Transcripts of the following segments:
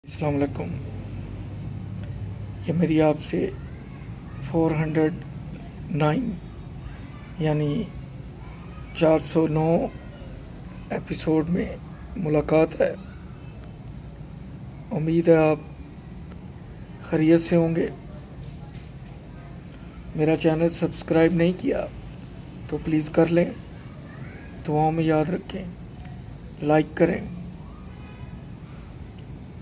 अस्सलाम वालेकुम। ये मेरी आपसे 409 यानी 409 एपिसोड में मुलाकात है। उम्मीद है आप खैरियत से होंगे। मेरा चैनल सब्सक्राइब नहीं किया तो प्लीज़ कर लें, दुआओं में याद रखें, लाइक करें,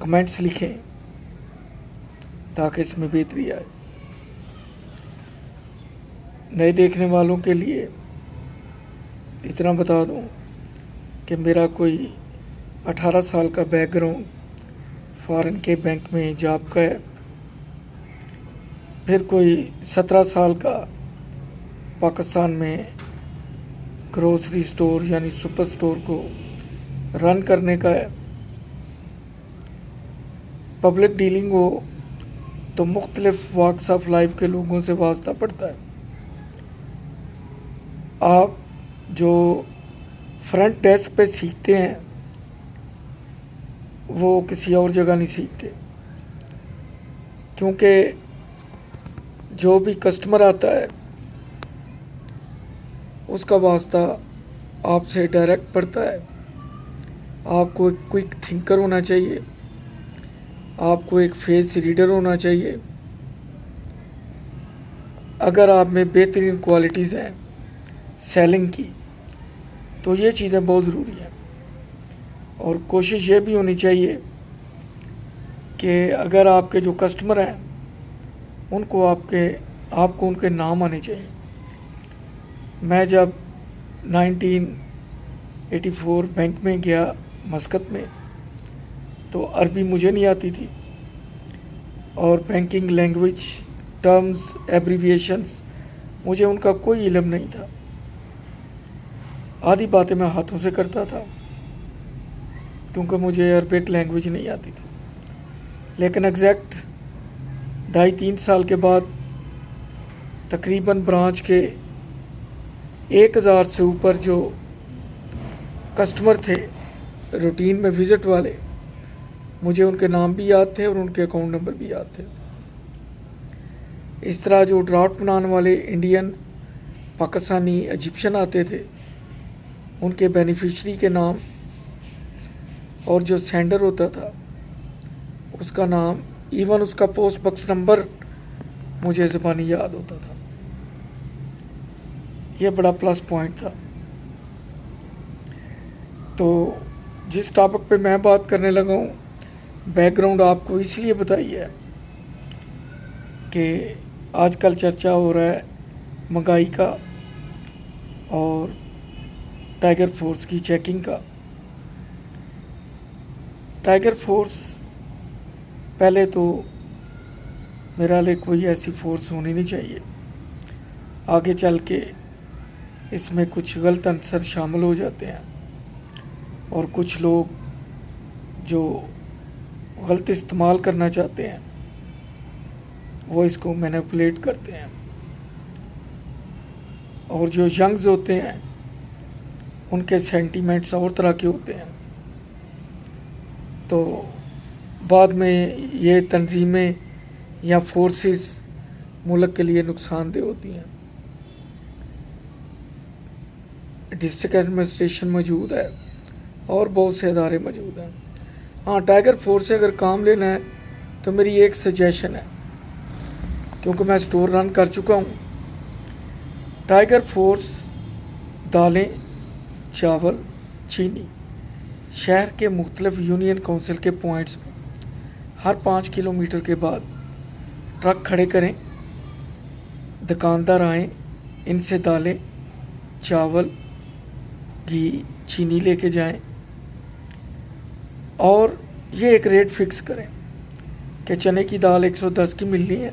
कमेंट्स लिखें ताकि इसमें बेहतरी आए। नए देखने वालों के लिए इतना बता दूं कि मेरा कोई 18 साल का बैकग्राउंड फॉरेन के बैंक में जॉब का है, फिर कोई 17 साल का पाकिस्तान में ग्रोसरी स्टोर यानी सुपर स्टोर को रन करने का है। पब्लिक डीलिंग हो तो मुख्तलिफ वॉक्स ऑफ लाइफ के लोगों से वास्ता पड़ता है। आप जो फ्रंट डेस्क पे सीखते हैं वो किसी और जगह नहीं सीखते, क्योंकि जो भी कस्टमर आता है उसका वास्ता आपसे डायरेक्ट पड़ता है। आपको एक क्विक थिंकर होना चाहिए, आपको एक फेस रीडर होना चाहिए। अगर आप में बेहतरीन क्वालिटीज़ हैं सेलिंग की तो ये चीज़ें बहुत ज़रूरी हैं। और कोशिश ये भी होनी चाहिए कि अगर आपके जो कस्टमर हैं उनको आपको उनके नाम आने चाहिए। मैं जब 1984 बैंक में गया मस्कत में तो अरबी मुझे नहीं आती थी और बैंकिंग लैंग्वेज टर्म्स एब्रीविएशंस मुझे उनका कोई इल्म नहीं था। आधी बातें मैं हाथों से करता था क्योंकि मुझे अरबिक लैंग्वेज नहीं आती थी। लेकिन एग्जैक्ट 2.5-3 साल के बाद तकरीबन ब्रांच के 1000 से ऊपर जो कस्टमर थे रूटीन में विज़िट वाले, मुझे उनके नाम भी याद थे और उनके अकाउंट नंबर भी याद थे। इस तरह जो ड्राफ्ट बनाने वाले इंडियन, पाकिस्तानी, इजिप्शियन आते थे उनके बेनिफिशरी के नाम और जो सेंडर होता था उसका नाम, इवन उसका पोस्ट बॉक्स नंबर मुझे ज़बानी याद होता था। यह बड़ा प्लस पॉइंट था। तो जिस टॉपिक पे मैं बात करने लगा हूँ, बैकग्राउंड आपको इसलिए बताई है कि आजकल चर्चा हो रहा है महंगाई का और टाइगर फोर्स की चेकिंग का। टाइगर फोर्स पहले तो मेरा लिए कोई ऐसी फोर्स होनी नहीं चाहिए। आगे चल के इसमें कुछ गलत अंसर शामिल हो जाते हैं और कुछ लोग जो गलत इस्तेमाल करना चाहते हैं वो इसको मैनिपुलेट करते हैं। और जो यंग्स होते हैं उनके सेंटीमेंट्स और तरह के होते हैं, तो बाद में ये तंजीमें या फोर्सेस मुल्क के लिए नुकसानदेह होती हैं। डिस्ट्रिक्ट एडमिनिस्ट्रेशन मौजूद है और बहुत से इदारे मौजूद हैं। हाँ, टाइगर फोर्स से अगर काम लेना है तो मेरी एक सजेशन है, क्योंकि मैं स्टोर रन कर चुका हूँ। टाइगर फोर्स दालें, चावल, चीनी शहर के मुख्तलिफ यूनियन काउंसिल के पॉइंट्स में हर 5 किलोमीटर के बाद ट्रक खड़े करें। दुकानदार आएँ, इनसे दालें, चावल, घी, चीनी लेके जाएं और ये एक रेट फिक्स करें कि चने की दाल 110 की मिलनी है,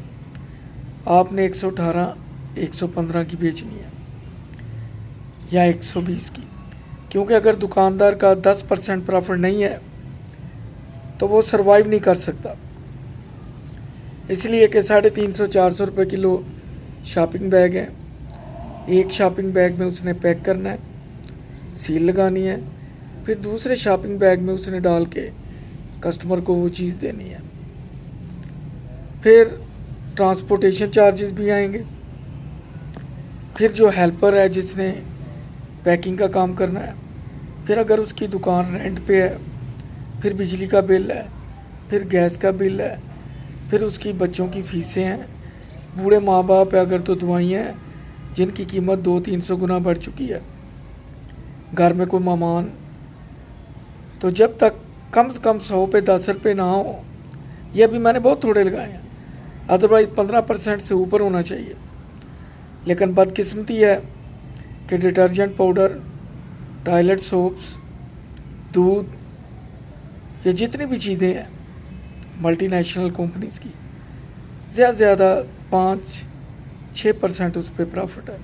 आपने 118, 115 की बेचनी है या 120 की। क्योंकि अगर दुकानदार का 10% प्रॉफिट नहीं है तो वो सरवाइव नहीं कर सकता। इसलिए कि 350-400 रुपये किलो शॉपिंग बैग है। एक शॉपिंग बैग में उसने पैक करना है, सील लगानी है, फिर दूसरे शॉपिंग बैग में उसने डाल के कस्टमर को वो चीज़ देनी है। फिर ट्रांसपोर्टेशन चार्जेस भी आएंगे। फिर जो हेल्पर है जिसने पैकिंग का काम करना है, फिर अगर उसकी दुकान रेंट पे है, फिर बिजली का बिल है, फिर गैस का बिल है, फिर उसकी बच्चों की फ़ीसें हैं, बूढ़े माँ बाप है अगर तो दवाइयाँ हैं जिनकी कीमत 200-300 गुना बढ़ चुकी है, घर में कोई मेहमान। तो जब तक कम से कम 100 पे 10 रुपये ना हो, ये अभी मैंने बहुत थोड़े लगाए हैं, अदरवाइज़ 15% से ऊपर होना चाहिए। लेकिन बदकिस्मती है कि डिटर्जेंट पाउडर, टॉयलेट सोप्स, दूध, ये जितनी भी चीज़ें हैं मल्टीनेशनल कंपनीज़ की, ज़्यादा से ज़्यादा 5-6% उस पर प्रॉफिट है।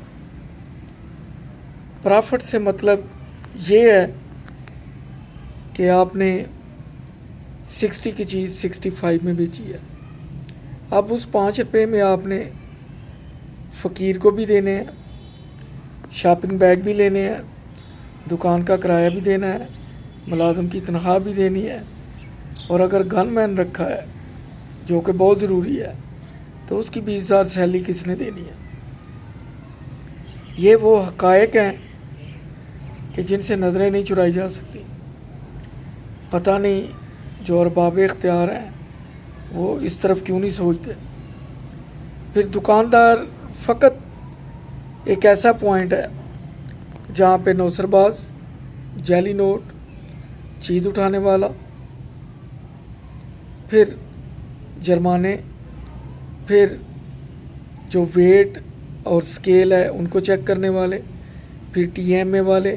प्रॉफिट से मतलब ये है कि आपने 60 की चीज़ 65 में बेची है। अब उस 5 रुपये में आपने फ़कीर को भी देने हैं, शॉपिंग बैग भी लेने हैं, दुकान का किराया भी देना है, मुलाज़िम की तनख्वाह भी देनी है, और अगर गनमैन रखा है जो कि बहुत ज़रूरी है तो उसकी 20,000 सैलरी किसने देनी है। ये वो हक़ाइक़ हैं कि जिनसे नज़रें नहीं चुराई जा सकती। पता नहीं जो अरबाब इख्तियार हैं वो इस तरफ क्यों नहीं सोचते। फिर दुकानदार फ़कत एक ऐसा पॉइंट है जहाँ पे नौसरबाज, जाली नोट, चीज़ उठाने वाला, फिर जुर्माने, फिर जो वेट और स्केल है उनको चेक करने वाले, फिर TMA वाले,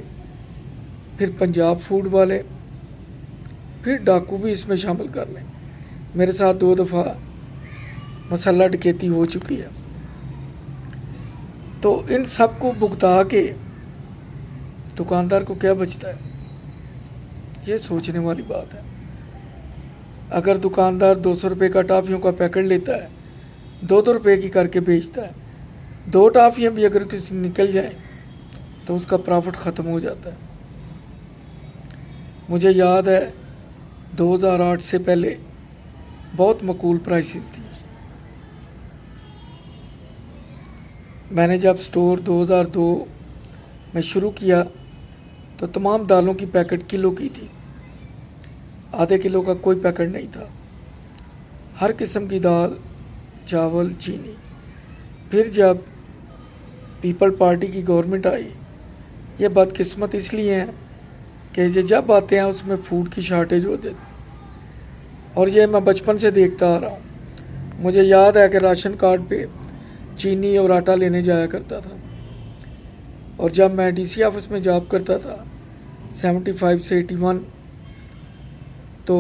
फिर पंजाब फूड वाले, फिर डाकू भी इसमें शामिल कर लें। मेरे साथ 2 दफ़ा मसाला डकैती हो चुकी है। तो इन सब को भुगता के दुकानदार को क्या बचता है, ये सोचने वाली बात है। अगर दुकानदार 200 रुपये का टॉफ़ियों का पैकेट लेता है, 2-2 रुपये की करके बेचता है, 2 टॉफ़ियाँ भी अगर किसी निकल जाए तो उसका प्रॉफिट ख़त्म हो जाता है। मुझे याद है 2008 से पहले बहुत मकबूल प्राइसेस थी। मैंने जब स्टोर 2002 में शुरू किया तो तमाम दालों की पैकेट किलो की थी, आधे किलो का कोई पैकेट नहीं था। हर किस्म की दाल, चावल, चीनी। फिर जब पीपल पार्टी की गवर्नमेंट आई, ये बदकिस्मत इसलिए हैं कि ये जब आते हैं उसमें फूड की शार्टेज हो जाती, और ये मैं बचपन से देखता आ रहा हूँ। मुझे याद है कि राशन कार्ड पे चीनी और आटा लेने जाया करता था, और जब मैं DC ऑफिस में जॉब करता था 75 से 81, तो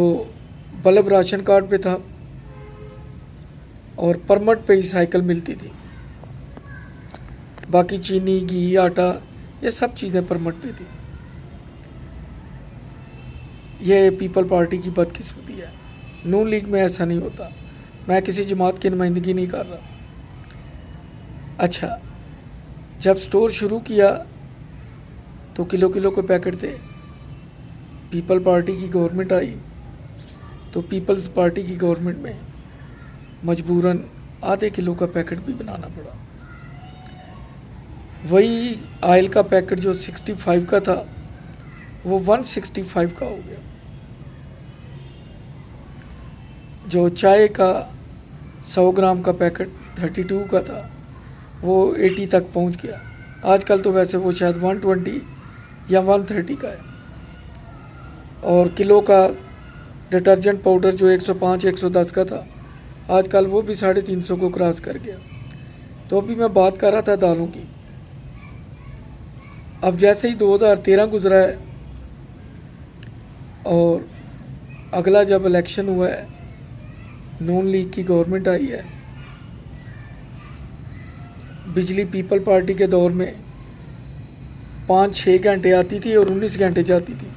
बल्ब राशन कार्ड पे था और परमट पे ही साइकिल मिलती थी। बाकी चीनी, घी, आटा, ये सब चीज़ें परमट पे थी। ये पीपल पार्टी की बदकिस्मती है। नून लीग में ऐसा नहीं होता। मैं किसी जमात की नुमाइंदगी नहीं कर रहा। अच्छा, जब स्टोर शुरू किया तो किलो किलो के पैकेट थे। पीपल पार्टी की गवर्नमेंट आई तो पीपल्स पार्टी की गवर्नमेंट में मजबूरन आधे किलो का पैकेट भी बनाना पड़ा। वही ऑयल का पैकेट जो 65 का था वो 165 का हो गया। जो चाय का 100 ग्राम का पैकेट 32 का था वो 80 तक पहुंच गया। आजकल तो वैसे वो शायद 120 या 130 का है। और किलो का डिटर्जेंट पाउडर जो 105-110 का था, आजकल वो भी 350 को क्रॉस कर गया। तो अभी मैं बात कर रहा था दालों की। अब जैसे ही 2013 गुजरा है और अगला जब इलेक्शन हुआ है, नून लीग की गवर्नमेंट आई है, बिजली पीपल पार्टी के दौर में 5-6 घंटे आती थी और 19 घंटे जाती थी।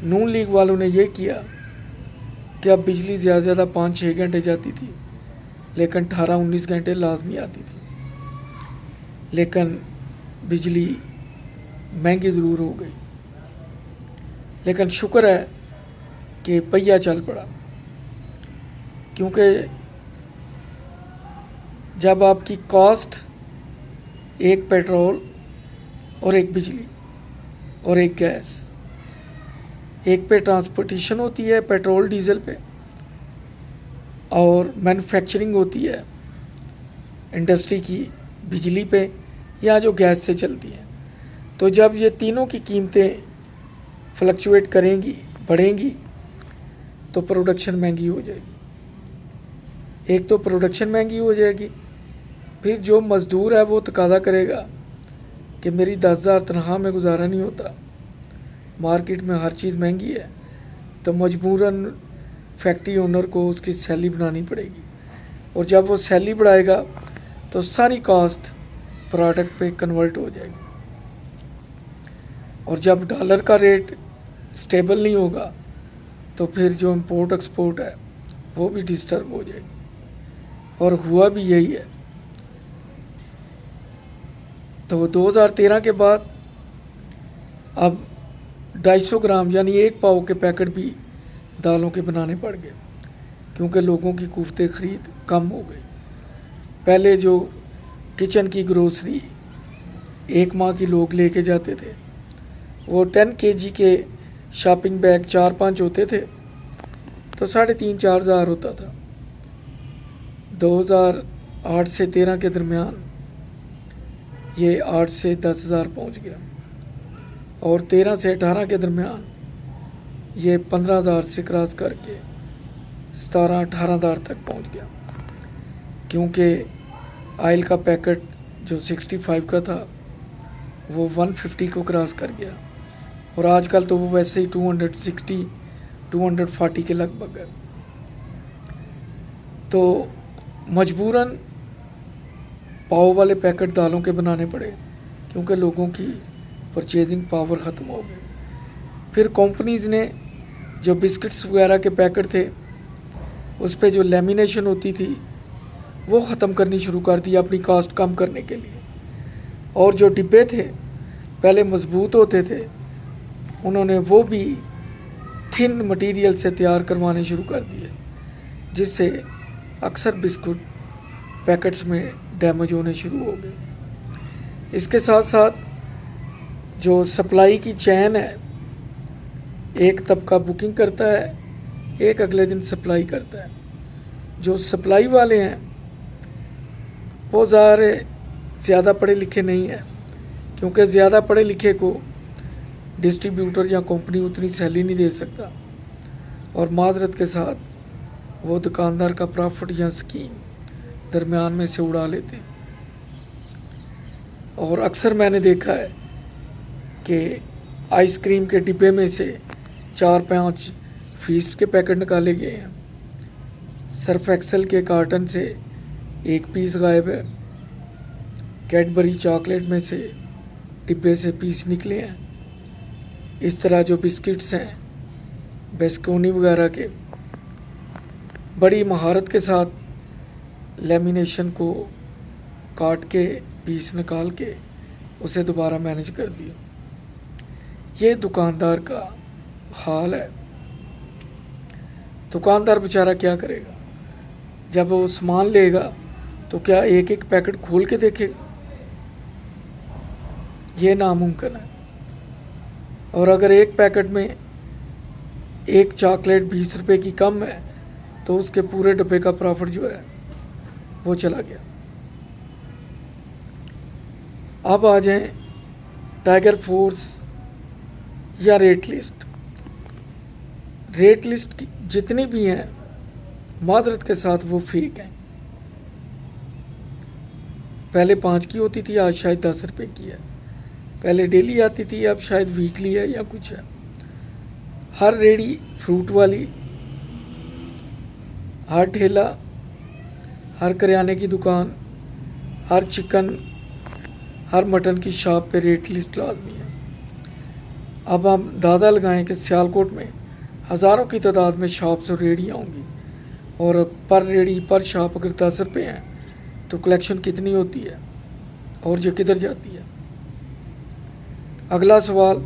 नून लीग वालों ने ये किया कि अब बिजली ज़्यादा से ज़्यादा 5-6 घंटे जाती थी, लेकिन 18-19 घंटे लाजमी आती थी। लेकिन बिजली महंगी ज़रूर हो गई, लेकिन शुक्र है कि पहिया चल पड़ा। क्योंकि जब आपकी कॉस्ट एक पेट्रोल और एक बिजली और एक गैस, एक पे ट्रांसपोर्टेशन होती है पेट्रोल डीजल पे, और मैन्युफैक्चरिंग होती है इंडस्ट्री की बिजली पे या जो गैस से चलती है। तो जब ये तीनों की कीमतें फ्लक्चुएट करेंगी, बढ़ेंगी, तो प्रोडक्शन महंगी हो जाएगी। एक तो प्रोडक्शन महंगी हो जाएगी, फिर जो मज़दूर है वो तकादा करेगा कि मेरी 10,000 तनख्वाह में गुजारा नहीं होता, मार्केट में हर चीज़ महंगी है, तो मजबूरन फैक्ट्री ओनर को उसकी सैलरी बढ़ानी पड़ेगी। और जब वो सैलरी बढ़ाएगा तो सारी कॉस्ट प्रोडक्ट पे कन्वर्ट हो जाएगी। और जब डॉलर का रेट स्टेबल नहीं होगा तो फिर जो इंपोर्ट एक्सपोर्ट है वो भी डिस्टर्ब हो जाएगी। और हुआ भी यही है। तो 2013 के बाद अब 250 ग्राम यानी 1 पाव के पैकेट भी दालों के बनाने पड़ गए, क्योंकि लोगों की कुफ्ते ख़रीद कम हो गई। पहले जो किचन की ग्रोसरी 1 माह की लोग लेके जाते थे, वो 10 kg के शॉपिंग बैग 4-5 होते थे, तो 3,500-4 हज़ार होता था। 2008 से 13 के दरमियान ये 8 से 10 हज़ार पहुँच गया, और 13 से 18 के दरमियान ये 15 हज़ार से क्रॉस करके 17-18 हज़ार तक पहुँच गया। क्योंकि आयल का पैकेट जो 65 का था वो 150 को क्रॉस कर गया, और आजकल तो वो वैसे ही 260-240 के लगभग है। तो मजबूरन पाव वाले पैकेट दालों के बनाने पड़े, क्योंकि लोगों की परचेजिंग पावर ख़त्म हो गई। फिर कंपनीज़ ने जो बिस्किट्स वगैरह के पैकेट थे उस पे जो लेमिनेशन होती थी वो ख़त्म करनी शुरू कर दी अपनी कॉस्ट कम करने के लिए। और जो डिब्बे थे पहले मज़बूत होते थे, उन्होंने वो भी थिन मटेरियल से तैयार करवाने शुरू कर दिए, जिससे अक्सर बिस्कुट पैकेट्स में डैमेज होने शुरू हो गए। इसके साथ साथ जो सप्लाई की चैन है, एक तबका बुकिंग करता है, एक अगले दिन सप्लाई करता है। जो सप्लाई वाले हैं वो ज़्यादा पढ़े लिखे नहीं हैं, क्योंकि ज़्यादा पढ़े लिखे को डिस्ट्रीब्यूटर या कंपनी उतनी सैलरी नहीं दे सकता, और माजरत के साथ वो दुकानदार का प्रॉफिट या स्कीम दरमियान में से उड़ा लेते। और अक्सर मैंने देखा है कि आइसक्रीम के डिब्बे में से 4-5 फीस्ट के पैकेट निकाले गए हैं, सर्फ एक्सेल के कार्टन से 1 पीस गायब है, कैडबरी चॉकलेट में से डिब्बे से पीस निकले हैं। इस तरह जो बिस्किट्स हैं बेस्कोनी वगैरह के, बड़ी महारत के साथ लेमिनेशन को काट के पीस निकाल के उसे दोबारा मैनेज कर दिया। ये दुकानदार का हाल है। दुकानदार बेचारा क्या करेगा? जब वो सामान लेगा तो क्या एक एक पैकेट खोल के देखेगा? ये नामुमकिन है। और अगर एक पैकेट में एक चॉकलेट 20 रुपए की कम है तो उसके पूरे डब्बे का प्रॉफिट जो है वो चला गया। अब आ जाएं टाइगर फोर्स या रेट लिस्ट। रेट लिस्ट की जितनी भी हैं मादरत के साथ वो फेक हैं। पहले 5 की होती थी, आज शायद 10 रुपए की है। पहले डेली आती थी, अब शायद वीकली है या कुछ है। हर रेडी फ्रूट वाली, हर ठेला, हर करियाने की दुकान, हर चिकन, हर मटन की शॉप पे रेट लिस्ट लाजमी है। अब हम दादा लगाएं कि सियालकोट में हज़ारों की तादाद में शॉप्स और रेडियाँ होंगी, और पर रेडी पर शॉप अगर 10 रुपये हैं तो कलेक्शन कितनी होती है और ये किधर जाती है? अगला सवाल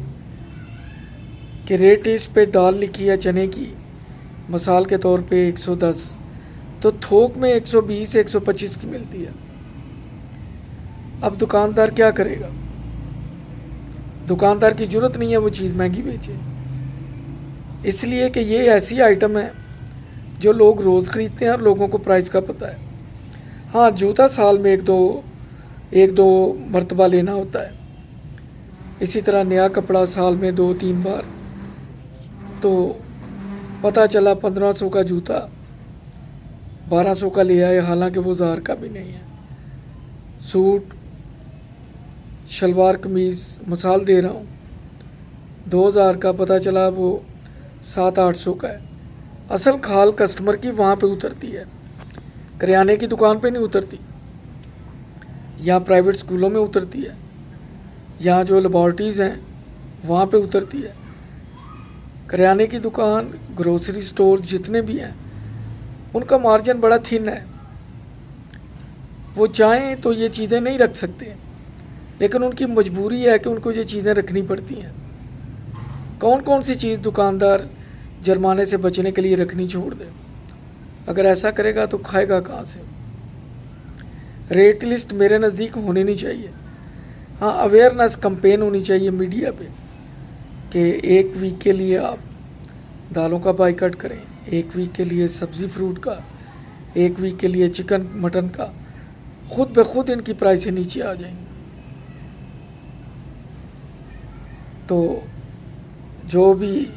कि रेट लिस्ट पे दाल लिखी है चने की मिसाल के तौर पे 110, तो थोक में 120 125 की मिलती है। अब दुकानदार क्या करेगा? दुकानदार की ज़रूरत नहीं है वो चीज़ महंगी बेचे, इसलिए कि ये ऐसी आइटम है जो लोग रोज़ ख़रीदते हैं और लोगों को प्राइस का पता है। हाँ, जूता साल में एक दो मरतबा लेना होता है। इसी तरह नया कपड़ा साल में 2-3 बार। तो पता चला 1500 का जूता 1200 का ले आए, हालांकि वो 1000 का भी नहीं है। सूट शलवार कमीज़ मिसाल दे रहा हूँ 2000 का, पता चला वो 700-800 का है। असल खाल कस्टमर की वहाँ पे उतरती है, करियाने की दुकान पे नहीं उतरती, या प्राइवेट स्कूलों में उतरती है, या जो लेबॉर्ट्रीज़ हैं वहाँ पे उतरती है। करियाने की दुकान, ग्रोसरी स्टोर जितने भी हैं उनका मार्जिन बड़ा थिन है। वो चाहें तो ये चीज़ें नहीं रख सकते, लेकिन उनकी मजबूरी है कि उनको ये चीज़ें रखनी पड़ती हैं। कौन कौन सी चीज़ दुकानदार जुर्माने से बचने के लिए रखनी छोड़ दे? अगर ऐसा करेगा तो खाएगा कहाँ से? रेट लिस्ट मेरे नज़दीक होनी नहीं चाहिए। हाँ, अवेयरनेस कैंपेन होनी चाहिए मीडिया पे कि 1 वीक के लिए आप दालों का बाइकआउट करें, 1 वीक के लिए सब्ज़ी फ्रूट का, 1 वीक के लिए चिकन मटन का। खुद ब खुद इनकी प्राइसें नीचे आ जाएंगी। तो जो भी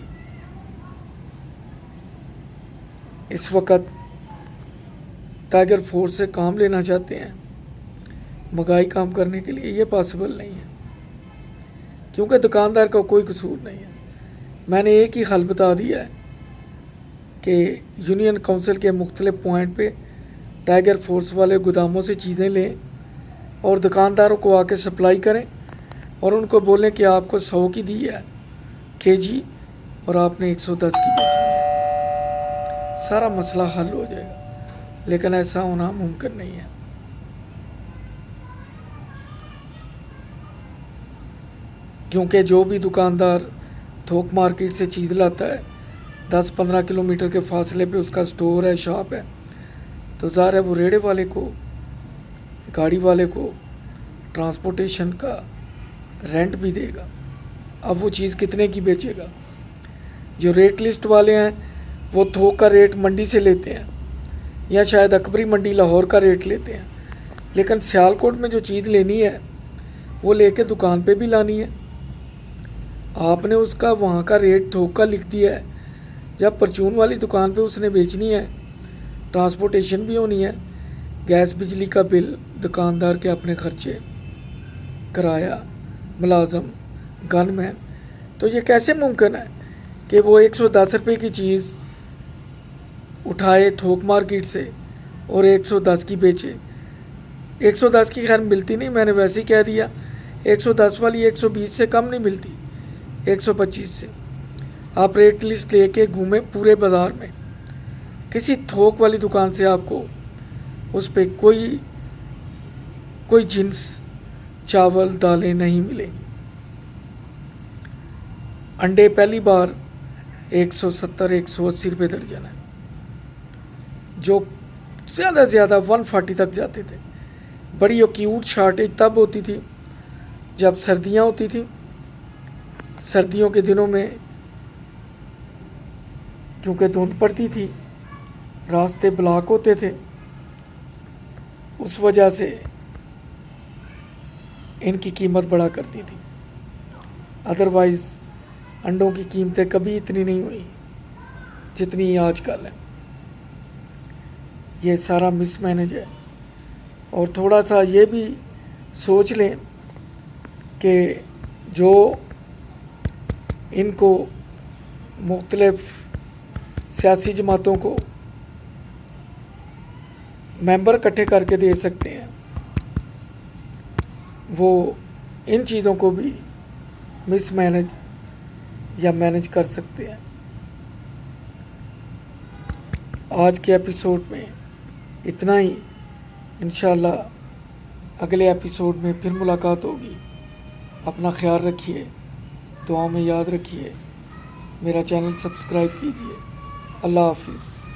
इस वक्त टाइगर फोर्स से काम लेना चाहते हैं महंगाई कम करने के लिए, ये पॉसिबल नहीं है, क्योंकि दुकानदार का कोई कसूर नहीं है। मैंने एक ही हल बता दिया है कि यूनियन काउंसिल के मुख्तलिफ पॉइंट पे टाइगर फोर्स वाले गोदामों से चीज़ें लें और दुकानदारों को आके सप्लाई करें और उनको बोलें कि आपको 100 की दी है केजी और आपने 110 की बेचनी है। सारा मसला हल हो जाएगा, लेकिन ऐसा होना मुमकिन नहीं है। क्योंकि जो भी दुकानदार थोक मार्केट से चीज़ लाता है, 10-15 किलोमीटर के फासले पे उसका स्टोर है, शॉप है, तो ज़ाहिर है वो रेड़े वाले को, गाड़ी वाले को ट्रांसपोर्टेशन का रेंट भी देगा। अब वो चीज़ कितने की बेचेगा? जो रेट लिस्ट वाले हैं वो थोक का रेट मंडी से लेते हैं, या शायद अकबरी मंडी लाहौर का रेट लेते हैं, लेकिन सियालकोट में जो चीज़ लेनी है वो लेके दुकान पे भी लानी है। आपने उसका वहाँ का रेट थोक का लिख दिया है, जब परचून वाली दुकान पे उसने बेचनी है, ट्रांसपोर्टेशन भी होनी है, गैस बिजली का बिल, दुकानदार के अपने खर्चे, किराया, मुलाजम, गनमैन। तो ये कैसे मुमकिन है कि वो 110 रुपये की चीज़ उठाए थोक मार्केट से और 110 की बेचे? 110 की खैर मिलती नहीं, मैंने वैसे ही कह दिया। 110 वाली 120 से कम नहीं मिलती, 125 से। आप रेट लिस्ट लेके घूमें पूरे बाज़ार में, किसी थोक वाली दुकान से आपको उस पर कोई जिन्स, चावल, दालें नहीं मिलेंगी। अंडे पहली बार 170-180 रुपये दर्जन है, जो ज़्यादा से ज़्यादा 140 तक जाते थे। बड़ी एक्यूट शॉर्टेज तब होती थी जब सर्दियाँ होती थी। सर्दियों के दिनों में क्योंकि धुंध पड़ती थी, रास्ते ब्लॉक होते थे, उस वजह से इनकी कीमत बढ़ा करती थी। अदरवाइज़ अंडों की कीमतें कभी इतनी नहीं हुई जितनी आजकल है। ये सारा मिसमैनेज है। और थोड़ा सा ये भी सोच लें कि जो इनको मुख्तलिफ सियासी जमातों को मेंबर इकट्ठे करके दे सकते हैं, वो इन चीज़ों को भी मिसमैनेज या मैनेज कर सकते हैं। आज के एपिसोड में इतना ही। इंशाअल्लाह अगले एपिसोड में फिर मुलाकात होगी। अपना ख्याल रखिए, दुआ में याद रखिए, मेरा चैनल सब्सक्राइब कीजिए। अल्लाह हाफिज़।